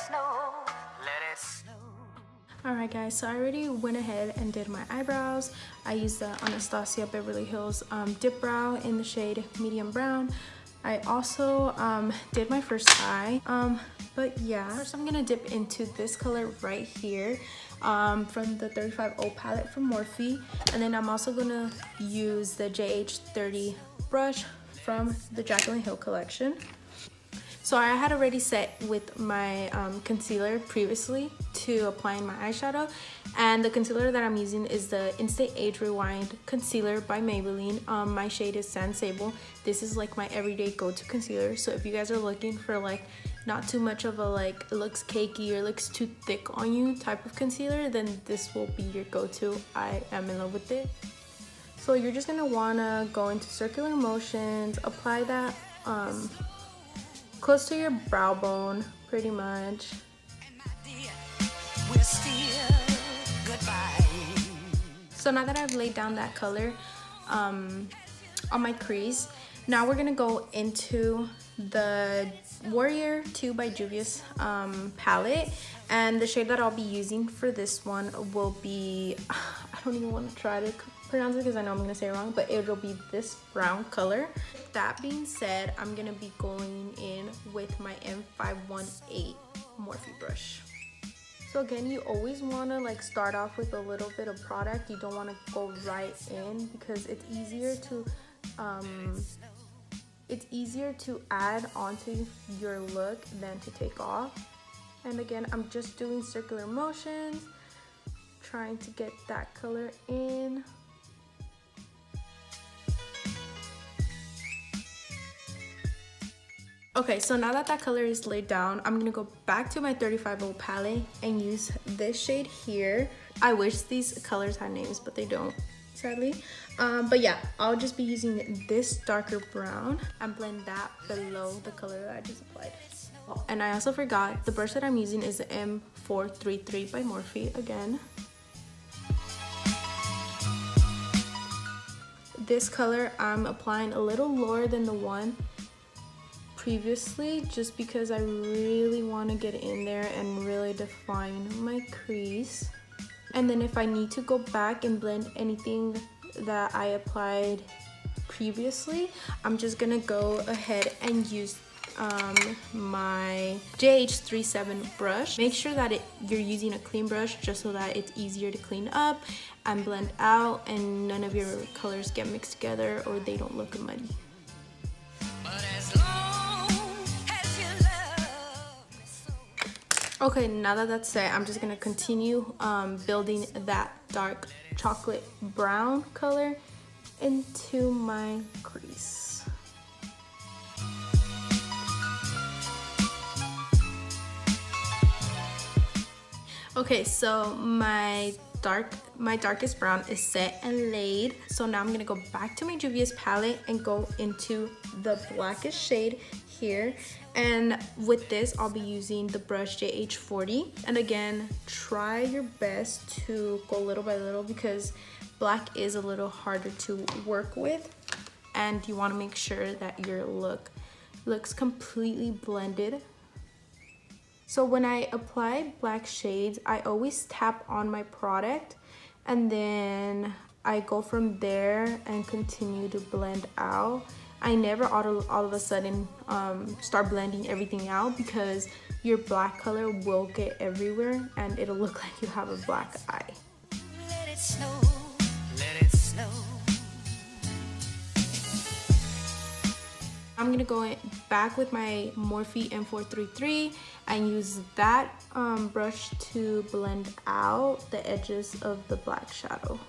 snow, let it snow. Alright guys, so I already went ahead and did my eyebrows. I used the Anastasia Beverly Hills Dip Brow in the shade medium brown. I also did my first eye, but yeah, first I'm gonna dip into this color right here from the 35O palette from Morphe, and then I'm also gonna use the JH30 brush from the Jaclyn Hill collection. So I had already set with my concealer previously to applying my eyeshadow, and the concealer that I'm using is the Instant Age Rewind concealer by Maybelline. My shade is Sand Sable. This is like my everyday go-to concealer, so if you guys are looking for like not too much of a like it looks cakey or looks too thick on you type of concealer, then this will be your go-to. I am in love with it. So you're just gonna wanna go into circular motions, apply that close to your brow bone, pretty much. So now that I've laid down that color on my crease, now we're gonna go into the Warrior 2 by Juvia's palette, and the shade that I'll be using for this one will be, I don't even want to try to pronounce it because I know I'm gonna say it wrong, but it'll be this brown color. That being said, I'm gonna be going in with my M518 Morphe brush. So again, you always want to like start off with a little bit of product. You don't want to go right in because it's easier to add onto your look than to take off. And again, I'm just doing circular motions, trying to get that color in. Okay, so now that color is laid down, I'm gonna go back to my 35O palette and use this shade here. I wish these colors had names, but they don't, sadly. But yeah, I'll just be using this darker brown and blend that below the color that I just applied. Oh, and I also forgot, the brush that I'm using is the M433 by Morphe again. This color I'm applying a little lower than the one previously, just because I really want to get in there and really define my crease. And then if I need to go back and blend anything that I applied previously, I'm just gonna go ahead and use my JH37 brush. Make sure that you're using a clean brush just so that it's easier to clean up and blend out and none of your colors get mixed together or they don't look muddy. Okay, now that that's set, I'm just gonna continue building that dark chocolate brown color into my crease. Okay, so my darkest brown is set and laid. So now I'm gonna go back to my Juvia's palette and go into the blackest shade here. And with this, I'll be using the brush JH40. And again, try your best to go little by little because black is a little harder to work with. And you wanna make sure that your look looks completely blended. So when I apply black shades, I always tap on my product and then I go from there and continue to blend out. I never all of a sudden start blending everything out because your black color will get everywhere and it'll look like you have a black eye. Let it snow, let it snow. I'm gonna go back with my Morphe M433 and use that brush to blend out the edges of the black shadow.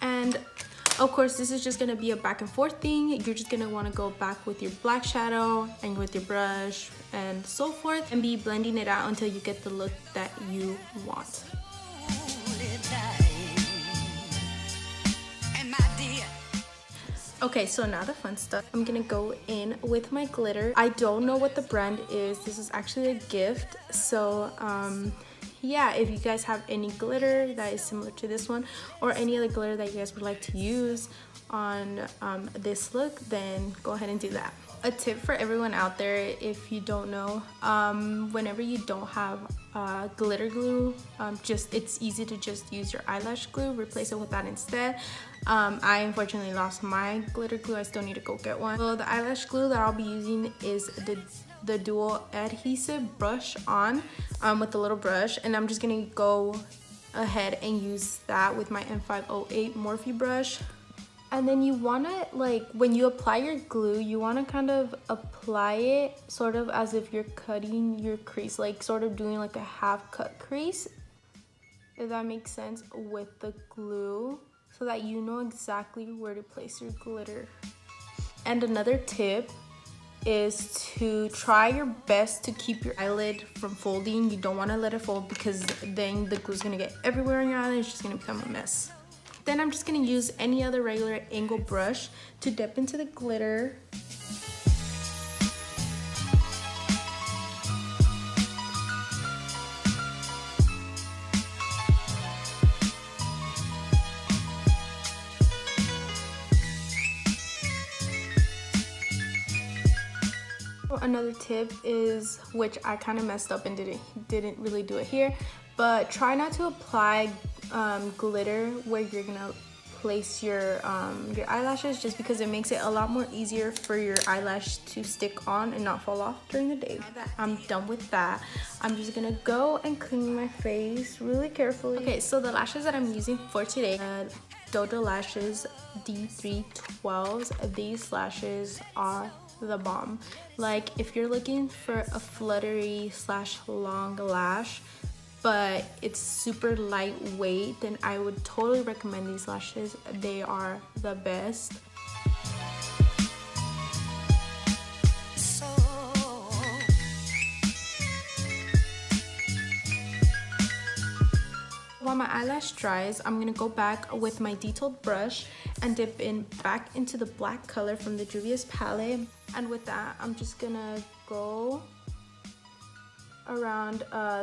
And of course, this is just gonna be a back and forth thing. You're just gonna wanna go back with your black shadow and with your brush and so forth and be blending it out until you get the look that you want. Okay, so now the fun stuff. I'm gonna go in with my glitter. I don't know what the brand is. This is actually a gift. So yeah, if you guys have any glitter that is similar to this one or any other glitter that you guys would like to use, on this look, then go ahead and do that. A tip for everyone out there, if you don't know, whenever you don't have glitter glue, it's easy to just use your eyelash glue, replace it with that instead. I unfortunately lost my glitter glue. I still need to go get one. So the eyelash glue that I'll be using is the dual adhesive brush on with the little brush, and I'm just gonna go ahead and use that with my M508 Morphe brush. And then you want to, like, when you apply your glue, you want to kind of apply it sort of as if you're cutting your crease, like sort of doing like a half cut crease, if that makes sense, with the glue, so that you know exactly where to place your glitter. And another tip is to try your best to keep your eyelid from folding. You don't want to let it fold, because then the glue is going to get everywhere on your eyelid. It's just going to become a mess. Then I'm just going to use any other regular angle brush to dip into the glitter. Another tip is, which I kind of messed up and didn't really do it here, but try not to apply glitter where you're gonna place your eyelashes, just because it makes it a lot more easier for your eyelash to stick on and not fall off during the day. Now that I'm done with that, I'm just gonna go and clean my face really carefully. Okay, so the lashes that I'm using for today, Dodo Lashes D312s. These lashes are the bomb. Like, if you're looking for a fluttery / long lash, but it's super lightweight, then I would totally recommend these lashes. They are the best. While my eyelash dries, I'm gonna go back with my detailed brush and dip back into the black color from the Juvia's palette. And with that, I'm just gonna go around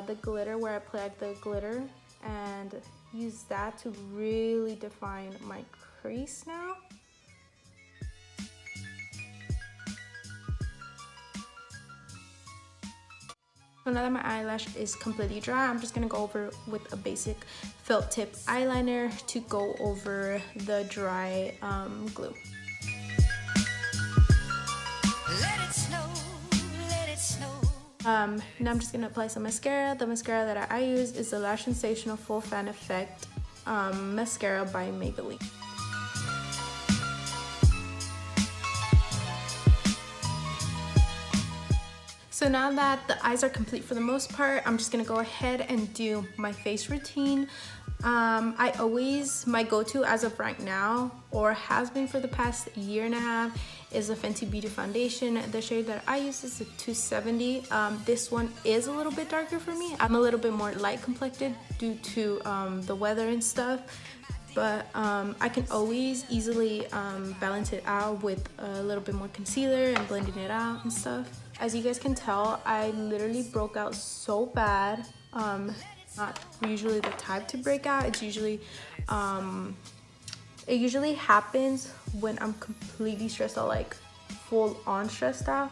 the glitter where I applied the glitter and use that to really define my crease now. So now that my eyelash is completely dry, I'm just gonna go over with a basic felt tip eyeliner to go over the dry glue. Let it snow, let it snow. Now I'm just gonna apply some mascara. The mascara that I use is the Lash Sensational Full Fan Effect mascara by Maybelline. So now that the eyes are complete for the most part, I'm just gonna go ahead and do my face routine. My go-to as of right now, or has been for the past year and a half, is a Fenty Beauty foundation. The shade that I use is a 270. This one is a little bit darker for me. I'm a little bit more light complected due to the weather and stuff, but I can always easily balance it out with a little bit more concealer and blending it out and stuff. As you guys can tell, I literally broke out so bad. Not usually the type to break out. It's usually it usually happens when I'm completely stressed out, like full on stressed out.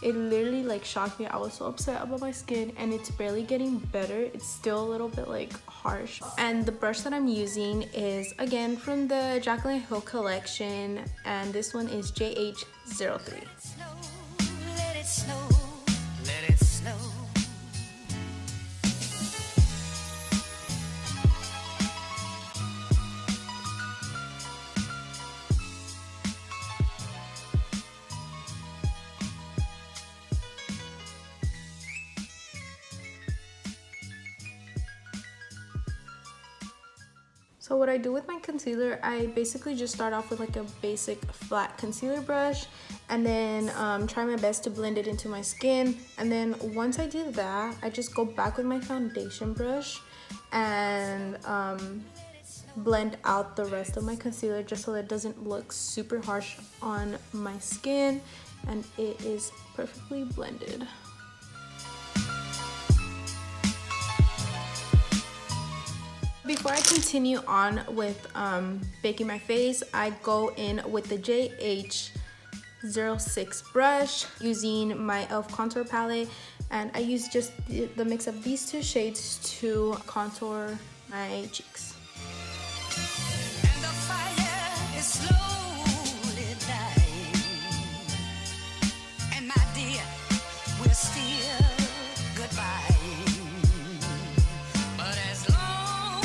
It literally like shocked me. I was so upset about my skin, and it's barely getting better. It's still a little bit like harsh. And the brush that I'm using is again from the Jaclyn Hill collection, and this one is JH03. Let it snow, let it snow. So what I do with my concealer, I basically just start off with like a basic flat concealer brush, and then try my best to blend it into my skin. And then once I do that, I just go back with my foundation brush and blend out the rest of my concealer, just so that it doesn't look super harsh on my skin, and it is perfectly blended. Before I continue on with baking my face, I go in with the JH06 brush using my e.l.f. contour palette, and I use just the mix of these two shades to contour my cheeks. And the fire is slowly dying. And my dear, we're still goodbye. But as long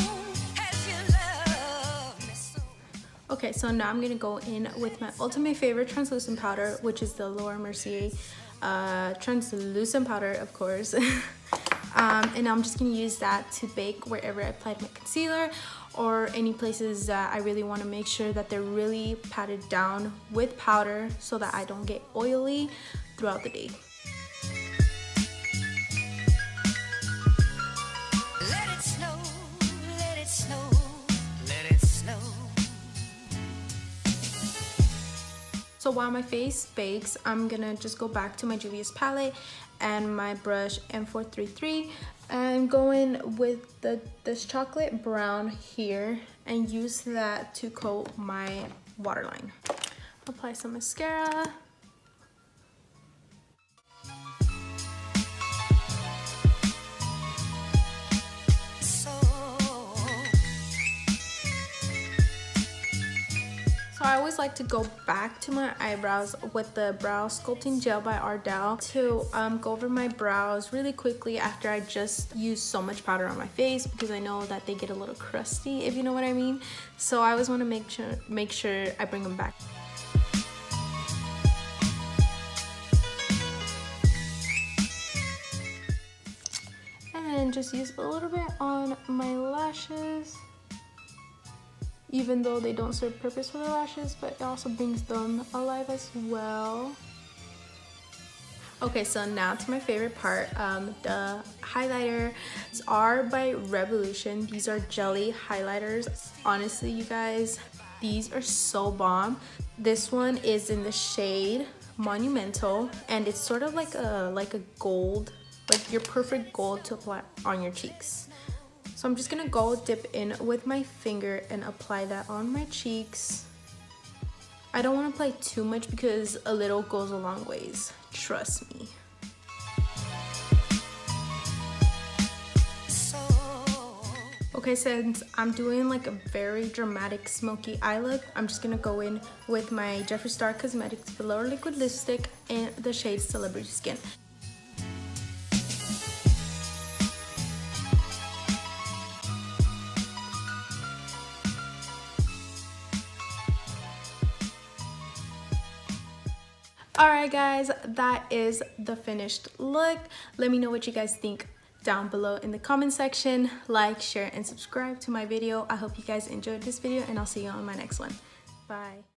as you love me so. Okay, so now I'm gonna go in with my ultimate favorite translucent powder, which is the Laura Mercier translucent powder, of course. And I'm just gonna use that to bake wherever I applied my concealer, or any places that I really want to make sure that they're really patted down with powder so that I don't get oily throughout the day. Let it snow, let it snow, let it snow. So while my face bakes, I'm gonna just go back to my Juvia's palette and my brush M433 and go in with this chocolate brown here and use that to coat my waterline. Apply some mascara. So I always like to go back to my eyebrows with the Brow Sculpting Gel by Ardell to go over my brows really quickly after I just use so much powder on my face, because I know that they get a little crusty, if you know what I mean. So I always want to make sure I bring them back. And just use a little bit on my lashes, even though they don't serve purpose for the lashes, but it also brings them alive as well. Okay, so now to my favorite part, the highlighter. These are by Revolution. These are jelly highlighters. Honestly, you guys, these are so bomb. This one is in the shade Monumental, and it's sort of like a gold, like your perfect gold to apply on your cheeks. So I'm just gonna go dip in with my finger and apply that on my cheeks. I don't want to apply too much because a little goes a long ways, trust me. Okay, since I'm doing like a very dramatic smoky eye look, I'm just gonna go in with my Jeffree Star Cosmetics Velour Liquid Lipstick in the shade Celebrity Skin. Alright guys, that is the finished look. Let me know what you guys think down below in the comment section. Like, share, and subscribe to my video. I hope you guys enjoyed this video, and I'll see you on my next one. Bye.